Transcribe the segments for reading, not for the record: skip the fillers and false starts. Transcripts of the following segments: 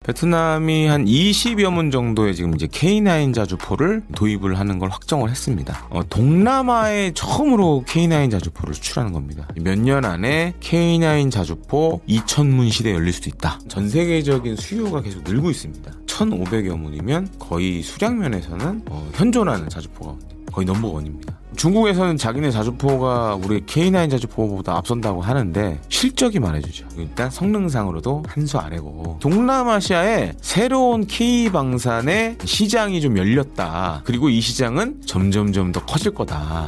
베트남이 한 20여 문 정도의 지금 이제 K9 자주포를 도입을 하는 걸 확정을 했습니다. 동남아에 처음으로 K9 자주포를 수출하는 겁니다. 몇 년 안에 K9 자주포 2,000문 시대 열릴 수도 있다. 전 세계적인 수요가 계속 늘고 있습니다. 1,500여 문이면 거의 수량면에서는 현존하는 자주포가 거의 넘버원입니다. 중국에서는 자기네 자주포가 우리 K9 자주포보다 앞선다고 하는데 실적이 말해주죠. 일단 성능상으로도 한 수 아래고, 동남아시아에 새로운 K방산의 시장이 좀 열렸다. 그리고 이 시장은 점점점 더 커질 거다.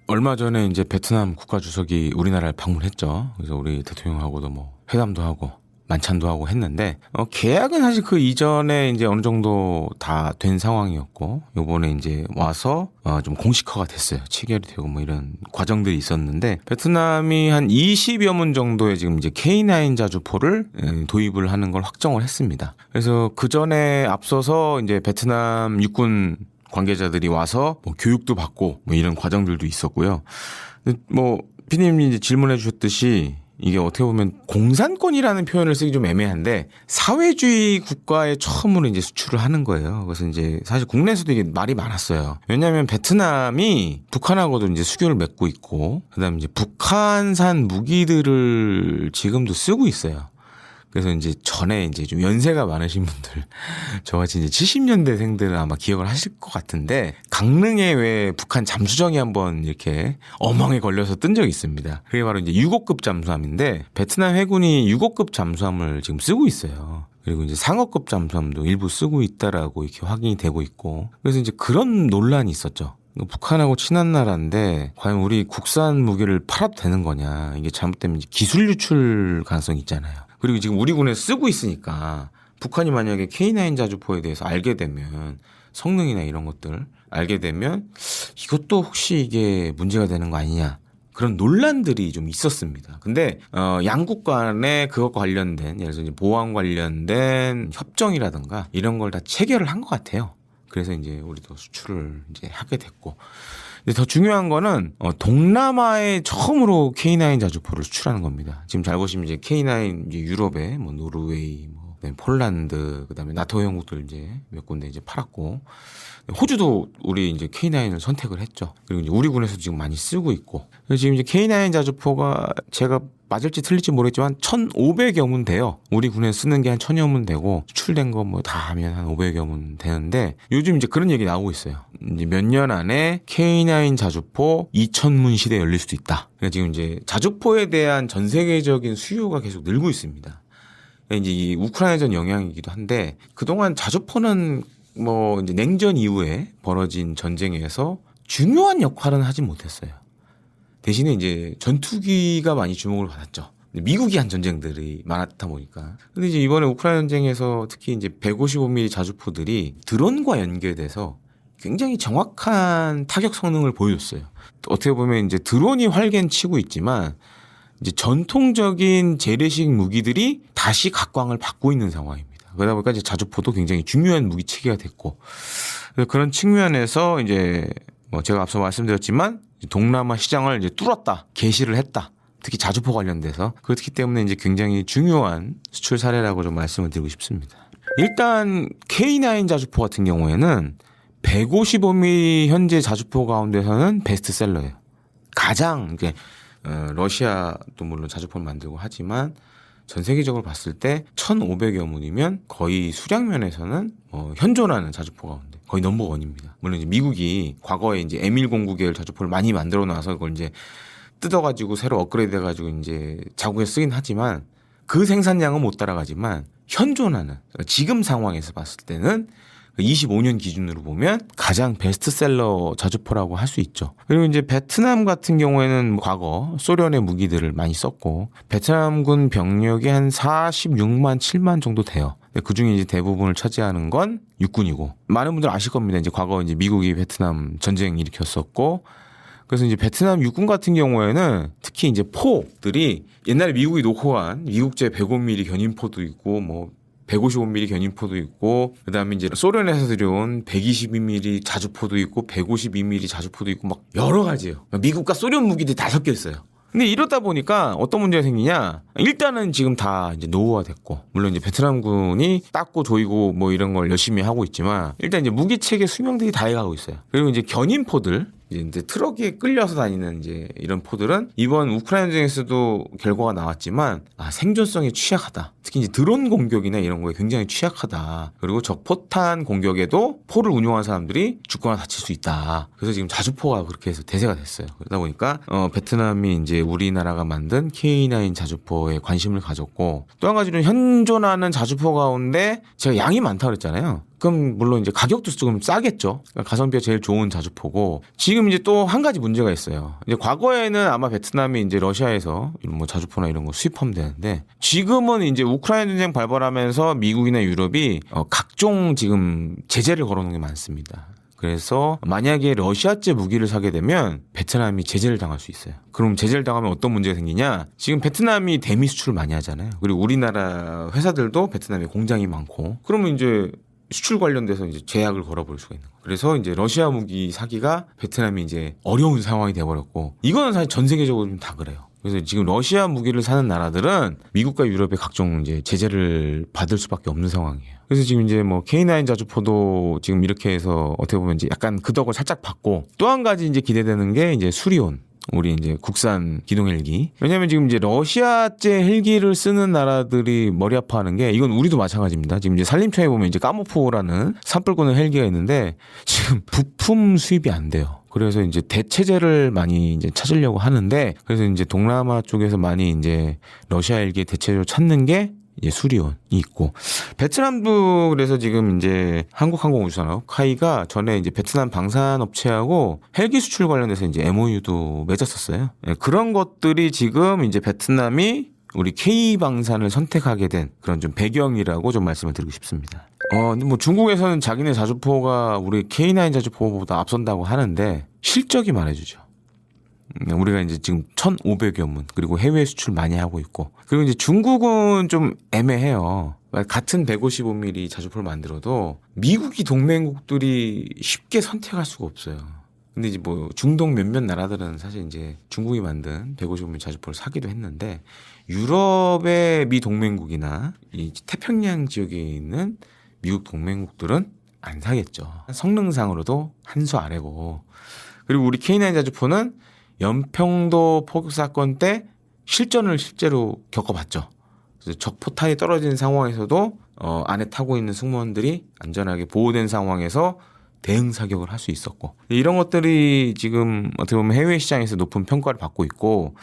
얼마 전에 이제 베트남 국가주석이 우리나라를 방문했죠. 그래서 우리 대통령하고도 회담도 하고 만찬도 하고 했는데, 계약은 사실 그 이전에 이제 어느 정도 다 된 상황이었고, 요번에 이제 와서 좀 공식화가 됐어요. 체결이 되고 이런 과정들이 있었는데, 베트남이 한 20여 문 정도의 지금 이제 K9 자주포를 도입을 하는 걸 확정을 했습니다. 그래서 그 전에 앞서서 이제 베트남 육군 관계자들이 와서 교육도 받고 이런 과정들도 있었고요. 피디님이 이제 질문해 주셨듯이 이게 어떻게 보면 공산권이라는 표현을 쓰기 좀 애매한데, 사회주의 국가에 처음으로 이제 수출을 하는 거예요. 그래서 이제 사실 국내에서도 이게 말이 많았어요. 왜냐하면 베트남이 북한하고도 이제 수교를 맺고 있고, 그다음에 이제 북한산 무기들을 지금도 쓰고 있어요. 그래서 이제 전에 이제 좀 연세가 많으신 분들, 저같이 이제 70년대생들은 아마 기억을 하실 것 같은데, 강릉에 왜 북한 잠수정이 한번 이렇게 어망에 걸려서 뜬 적이 있습니다. 그게 바로 이제 6호급 잠수함인데, 베트남 해군이 6호급 잠수함을 지금 쓰고 있어요. 그리고 이제 상어급 잠수함도 일부 쓰고 있다라고 이렇게 확인이 되고 있고, 그래서 이제 그런 논란이 있었죠. 북한하고 친한 나라인데 과연 우리 국산 무기를 팔아도 되는 거냐, 이게 잘못되면 이제 기술 유출 가능성이 있잖아요. 그리고 지금 우리 군에 쓰고 있으니까 북한이 만약에 K9 자주포에 대해서 알게 되면, 성능이나 이런 것들 알게 되면 이것도 혹시 이게 문제가 되는 거 아니냐, 그런 논란들이 좀 있었습니다. 근데 양국 간에 그것과 관련된, 예를 들어서 이제 보안 관련된 협정이라든가 이런 걸 다 체결을 한 것 같아요. 그래서 이제 우리도 수출을 이제 하게 됐고, 근데 더 중요한 거는 동남아에 처음으로 K9 자주포를 수출하는 겁니다. 지금 잘 보시면 이제 K9 이제 유럽에 노르웨이, 폴란드, 그다음에 나토 형국들 이제 몇 군데 이제 팔았고, 호주도 우리 이제 K9을 선택을 했죠. 그리고 이제 우리 군에서도 지금 많이 쓰고 있고, 그래서 지금 이제 K9 자주포가 제가 맞을지 틀릴지 모르겠지만 1,500여 문 돼요. 우리 군에서 쓰는 게 한 1,000여 문 되고, 수출된 거 다 하면 한 500여 문 되는데, 요즘 이제 그런 얘기 나오고 있어요. 이제 몇 년 안에 K9 자주포 2,000문 시대 열릴 수도 있다. 그러니까 지금 이제 자주포에 대한 전 세계적인 수요가 계속 늘고 있습니다. 이제 이 우크라이나전 영향이기도 한데, 그동안 자주포는 이제 냉전 이후에 벌어진 전쟁에서 중요한 역할은 하지 못했어요. 대신에 이제 전투기가 많이 주목을 받았죠. 미국이 한 전쟁들이 많았다 보니까. 근데 이제 이번에 우크라이나 전쟁에서 특히 이제 155mm 자주포들이 드론과 연계돼서 굉장히 정확한 타격 성능을 보여줬어요. 어떻게 보면 이제 드론이 활개는 치고 있지만, 이제 전통적인 재래식 무기들이 다시 각광을 받고 있는 상황입니다. 그러다 보니까 이제 자주포도 굉장히 중요한 무기 체계가 됐고, 그런 측면에서 이제 제가 앞서 말씀드렸지만 동남아 시장을 이제 뚫었다, 개시를 했다. 특히 자주포 관련돼서. 그렇기 때문에 이제 굉장히 중요한 수출 사례라고 좀 말씀을 드리고 싶습니다. 일단 K9 자주포 같은 경우에는 155mm 현재 자주포 가운데서는 베스트셀러예요. 가장 러시아도 물론 자주포를 만들고 하지만 전 세계적으로 봤을 때 1,500여 문이면 거의 수량면에서는 현존하는 자주포 가운데 거의 넘버원입니다. 물론 이제 미국이 과거에 이제 M109 계열 자주포를 많이 만들어 놔서 그걸 이제 뜯어가지고 새로 업그레이드 해가지고 이제 자국에 쓰긴 하지만, 그 생산량은 못 따라가지만 현존하는, 지금 상황에서 봤을 때는 25년 기준으로 보면 가장 베스트셀러 자주포라고 할 수 있죠. 그리고 이제 베트남 같은 경우에는 과거 소련의 무기들을 많이 썼고, 베트남군 병력이 한 46만 7만 정도 돼요. 그 중에 이제 대부분을 차지하는 건 육군이고, 많은 분들 아실 겁니다. 이제 과거 이제 미국이 베트남 전쟁 일으켰었고, 그래서 이제 베트남 육군 같은 경우에는 특히 이제 포들이 옛날에 미국이 놓고 간 미국제 105mm 견인포도 있고 155mm 견인포도 있고, 그다음에 이제 소련에서 들여온 122mm 자주포도 있고 152mm 자주포도 있고 막 여러 가지예요. 미국과 소련 무기들이 다 섞여 있어요. 근데 이러다 보니까 어떤 문제가 생기냐? 일단은 지금 다 이제 노후화됐고, 물론 이제 베트남군이 닦고 조이고 뭐 이런 걸 열심히 하고 있지만, 일단 이제 무기 체계 수명들이 다 해가고 있어요. 그리고 이제 견인포들, 이제 트럭에 끌려서 다니는 이제 이런 포들은 이번 우크라이나 전쟁에서도 결과가 나왔지만 생존성에 취약하다. 특히 이제 드론 공격이나 이런 거에 굉장히 취약하다. 그리고 적 포탄 공격에도 포를 운용하는 사람들이 죽거나 다칠 수 있다. 그래서 지금 자주포가 그렇게 해서 대세가 됐어요. 그러다 보니까 베트남이 이제 우리나라가 만든 K9 자주포에 관심을 가졌고, 또 한 가지는 현존하는 자주포 가운데 제가 양이 많다고 그랬잖아요. 그럼 물론 이제 가격도 조금 싸겠죠. 그러니까 가성비가 제일 좋은 자주포고, 지금 이제 또 한 가지 문제가 있어요. 이제 과거에는 아마 베트남이 이제 러시아에서 이런 뭐 자주포나 이런 거 수입하면 되는데, 지금은 이제 우크라이나 전쟁 발발하면서 미국이나 유럽이 각종 지금 제재를 걸어놓은 게 많습니다. 그래서 만약에 러시아제 무기를 사게 되면 베트남이 제재를 당할 수 있어요. 그럼 제재를 당하면 어떤 문제가 생기냐? 지금 베트남이 대미 수출을 많이 하잖아요. 그리고 우리나라 회사들도 베트남에 공장이 많고, 그러면 이제 수출 관련돼서 이제 제약을 걸어볼 수가 있는 거예요. 그래서 이제 러시아 무기 사기가 베트남이 이제 어려운 상황이 돼버렸고, 이거는 사실 전 세계적으로 좀 다 그래요. 그래서 지금 러시아 무기를 사는 나라들은 미국과 유럽의 각종 이제 제재를 받을 수밖에 없는 상황이에요. 그래서 지금 이제 뭐 K9 자주포도 지금 이렇게 해서 어떻게 보면 이제 약간 그 덕을 살짝 받고, 또 한 가지 이제 기대되는 게 이제 수리온. 우리 이제 국산 기동 헬기. 왜냐면 지금 이제 러시아제 헬기를 쓰는 나라들이 머리 아파하는 게, 이건 우리도 마찬가지입니다. 지금 이제 산림청에 보면 이제 까모포라는 산불 끄는 헬기가 있는데 지금 부품 수입이 안 돼요. 그래서 이제 대체제를 많이 이제 찾으려고 하는데, 그래서 이제 동남아 쪽에서 많이 이제 러시아 헬기의 대체제로 찾는 게 이제 수리온이 있고, 베트남도 그래서 지금 이제 한국항공우주산업 카이가 전에 이제 베트남 방산업체하고 헬기 수출 관련해서 이제 MOU도 맺었었어요. 그런 것들이 지금 이제 베트남이 우리 K방산을 선택하게 된 그런 좀 배경이라고 좀 말씀을 드리고 싶습니다. 근데 뭐 중국에서는 자기네 자주포가 우리 K9 자주포보다 앞선다고 하는데 실적이 말해주죠. 우리가 이제 지금 1,500여 문, 그리고 해외 수출 많이 하고 있고, 그리고 이제 중국은 좀 애매해요. 같은 155mm 자주포를 만들어도 미국이 동맹국들이 쉽게 선택할 수가 없어요. 근데 이제 뭐 중동 몇몇 나라들은 사실 이제 중국이 만든 155mm 자주포를 사기도 했는데, 유럽의 미 동맹국이나 이 태평양 지역에 있는 미국 동맹국들은 안 사겠죠. 성능상으로도 한 수 아래고, 그리고 우리 K9 자주포는 연평도 포격 사건 때 실전을 실제로 겪어봤죠. 그래서 적 포탄이 떨어진 상황에서도 안에 타고 있는 승무원들이 안전하게 보호된 상황에서 대응 사격을 할 수 있었고, 이런 것들이 지금 어떻게 보면 해외 시장에서 높은 평가를 받고 있고,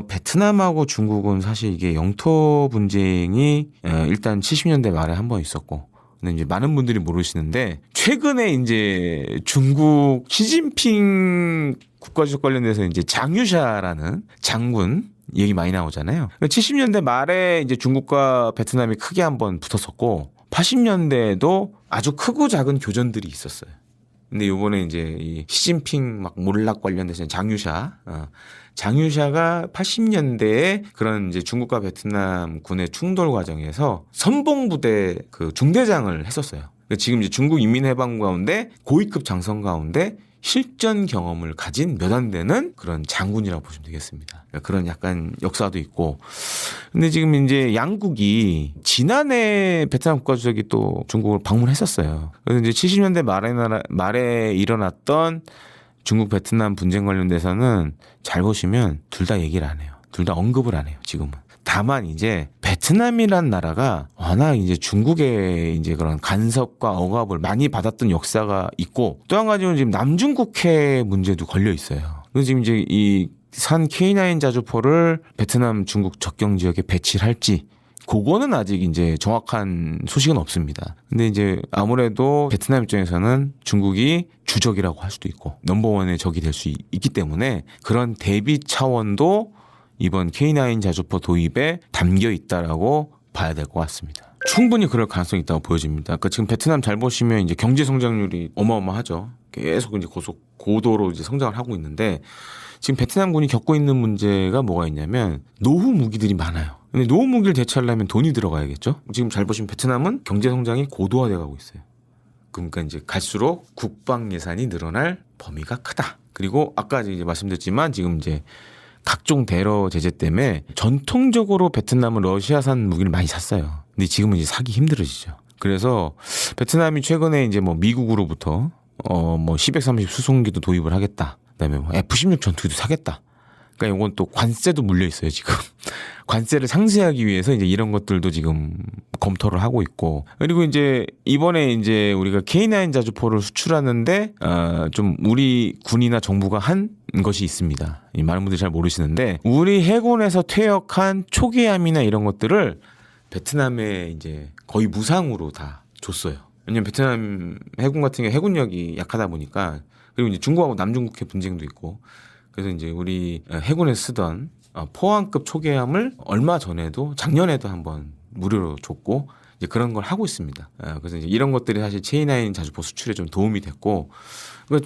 베트남하고 중국은 사실 이게 영토 분쟁이 일단 70년대 말에 한 번 있었고, 근데 이제 많은 분들이 모르시는데, 최근에 이제 중국 시진핑 국가주석 관련돼서 이제 장유샤라는 장군 얘기 많이 나오잖아요. 70년대 말에 이제 중국과 베트남이 크게 한번 붙었었고, 80년대에도 아주 크고 작은 교전들이 있었어요. 근데 요번에 이제 이 시진핑 막 몰락 관련돼서 장유샤가 80년대에 그런 이제 중국과 베트남 군의 충돌 과정에서 선봉부대 그 중대장을 했었어요. 지금 이제 중국 인민해방 가운데 고위급 장성 가운데 실전 경험을 가진 몇 안 되는 그런 장군이라고 보시면 되겠습니다. 그런 약간 역사도 있고. 근데 지금 이제 양국이 지난해 베트남 국가주석이 또 중국을 방문했었어요. 그래서 이제 70년대 말에 일어났던 중국 베트남 분쟁 관련돼서는 잘 보시면 둘 다 얘기를 안 해요. 둘 다 언급을 안 해요, 지금은. 다만 이제 베트남이란 나라가 워낙 이제 중국의 이제 그런 간섭과 억압을 많이 받았던 역사가 있고, 또 한 가지는 지금 남중국해 문제도 걸려 있어요. 그래서 지금 이제 이 산 K9 자주포를 베트남 중국 접경 지역에 배치를 할지, 그거는 아직 이제 정확한 소식은 없습니다. 근데 이제 아무래도 베트남 입장에서는 중국이 주적이라고 할 수도 있고 넘버원의 적이 될 수 있기 때문에 그런 대비 차원도 이번 K9 자주포 도입에 담겨 있다라고 봐야 될 것 같습니다. 충분히 그럴 가능성이 있다고 보여집니다. 그러니까 지금 베트남 잘 보시면 이제 경제 성장률이 어마어마하죠. 계속 이제 고도로 이제 성장을 하고 있는데 지금 베트남군이 겪고 있는 문제가 뭐가 있냐면 노후 무기들이 많아요. 근데 노후 무기를 대체하려면 돈이 들어가야겠죠. 지금 잘 보시면 베트남은 경제 성장이 고도화돼 가고 있어요. 그러니까 이제 갈수록 국방 예산이 늘어날 범위가 크다. 그리고 아까 이제 말씀드렸지만 지금 이제 각종 대러 제재 때문에 전통적으로 베트남은 러시아산 무기를 많이 샀어요. 근데 지금은 이제 사기 힘들어지죠. 그래서 베트남이 최근에 이제 뭐 미국으로부터 뭐 C-130 수송기도 도입을 하겠다. 그다음에 뭐 F-16 전투기도 사겠다. 그러니까 이건 또 관세도 물려 있어요, 지금. 관세를 상쇄하기 위해서 이제 이런 것들도 지금 검토를 하고 있고. 그리고 이제 이번에 이제 우리가 K9 자주포를 수출하는데 좀 우리 군이나 정부가 한 것이 있습니다. 많은 분들이 잘 모르시는데 우리 해군에서 퇴역한 초계함이나 이런 것들을 베트남에 이제 거의 무상으로 다 줬어요. 왜냐면 베트남 해군 같은 경우 해군력이 약하다 보니까 그리고 이제 중국하고 남중국해 분쟁도 있고 그래서 이제 우리 해군에서 쓰던 포항급 초계함을 얼마 전에도 작년에도 한번 무료로 줬고 이제 그런 걸 하고 있습니다. 그래서 이제 이런 것들이 사실 K9 자주포 수출에 좀 도움이 됐고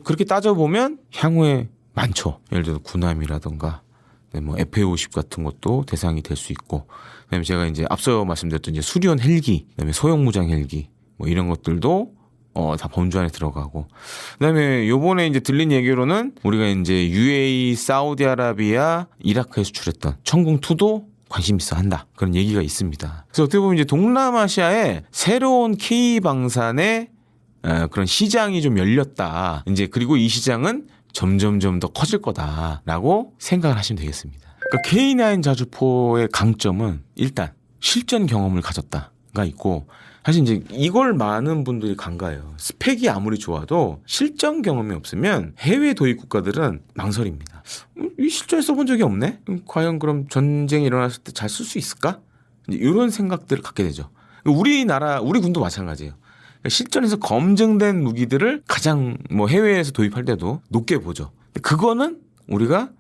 그렇게 따져보면 향후에 많죠. 예를 들어 군함이라든가 뭐 FA50 같은 것도 대상이 될 수 있고 그다음에 제가 이제 앞서 말씀드렸던 이제 수리온 헬기 그다음에 소형 무장 헬기 뭐 이런 것들도 다 범주 안에 들어가고 그다음에 요번에 이제 들린 얘기로는 우리가 이제 UAE, 사우디아라비아, 이라크에 수출했던 천궁2도 관심 있어 한다. 그런 얘기가 있습니다. 그래서 어떻게 보면 이제 동남아시아에 새로운 K방산의 그런 시장이 좀 열렸다. 이제 그리고 이 시장은 점점점 더 커질 거다라고 생각을 하시면 되겠습니다. 그러니까 K9 자주포의 강점은 일단 실전 경험을 가졌다가 있고 사실 이제 이걸 많은 분들이 간과해요. 스펙이 아무리 좋아도 실전 경험이 없으면 해외 도입 국가들은 망설입니다. 이 실전에 써본 적이 없네? 과연 그럼 전쟁이 일어났을 때 잘 쓸 수 있을까? 이런 생각들을 갖게 되죠. 우리 군도 마찬가지예요. 실전에서 검증된 무기들을 가장 뭐 해외에서 도입할 때도 높게 보죠. 그거는 우리가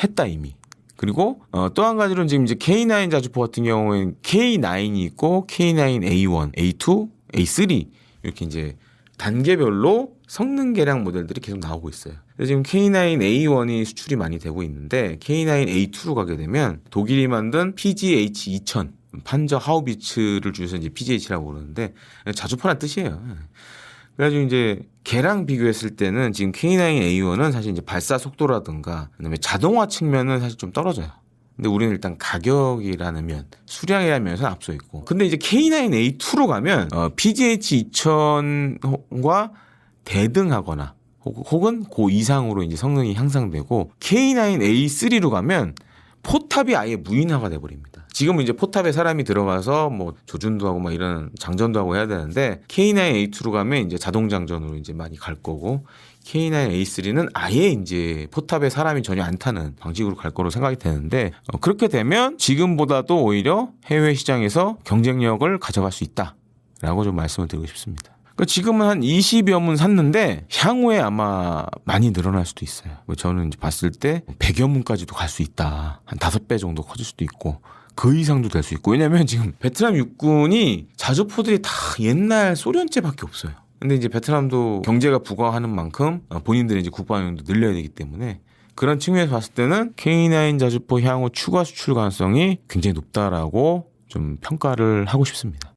했다 이미. 그리고 또 한 가지로는 지금 이제 K9 자주포 같은 경우에는 K9이 있고 K9A1, A2, A3 이렇게 이제 단계별로 성능 개량 모델들이 계속 나오고 있어요. 그래서 지금 K9A1이 수출이 많이 되고 있는데 K9A2로 가게 되면 독일이 만든 PGH-2000 판저 하우비츠를 줄여서 이제 PGH라고 그러는데 자주포란 뜻이에요. 그래가지고 이제 걔랑 비교했을 때는 지금 K9A1은 사실 이제 발사 속도라든가 그다음에 자동화 측면은 사실 좀 떨어져요. 근데 우리는 일단 가격이라는 면, 수량이라는 면에서 앞서 있고. 근데 이제 K9A2로 가면 PGH-2000과 대등하거나 혹은 그 이상으로 이제 성능이 향상되고 K9A3로 가면 포탑이 아예 무인화가 돼버립니다. 지금은 이제 포탑에 사람이 들어가서 뭐 조준도 하고 막 이런 장전도 하고 해야 되는데 K9A2로 가면 이제 자동 장전으로 이제 많이 갈 거고 K9A3는 아예 이제 포탑에 사람이 전혀 안 타는 방식으로 갈 거로 생각이 되는데 그렇게 되면 지금보다도 오히려 해외 시장에서 경쟁력을 가져갈 수 있다라고 좀 말씀을 드리고 싶습니다. 그러니까 지금은 한 20여 문 샀는데 향후에 아마 많이 늘어날 수도 있어요. 저는 이제 봤을 때 100여 문까지도 갈 수 있다. 한 5배 정도 커질 수도 있고 그 이상도 될 수 있고 왜냐면 지금 베트남 육군이 자주포들이 다 옛날 소련제밖에 없어요. 근데 이제 베트남도 경제가 부과하는 만큼 본인들이 이제 국방력도 늘려야 되기 때문에 그런 측면에서 봤을 때는 K9 자주포 향후 추가 수출 가능성이 굉장히 높다라고 좀 평가를 하고 싶습니다.